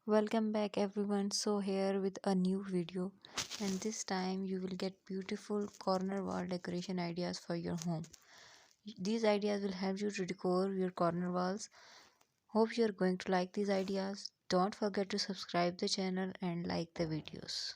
Welcome back everyone. So here with a new video, and this time you will get beautiful corner wall decoration ideas for your home. These ideas will help you to decor your corner walls. Hope you are going to like these ideas. Don't forget to subscribe the channel and like the videos.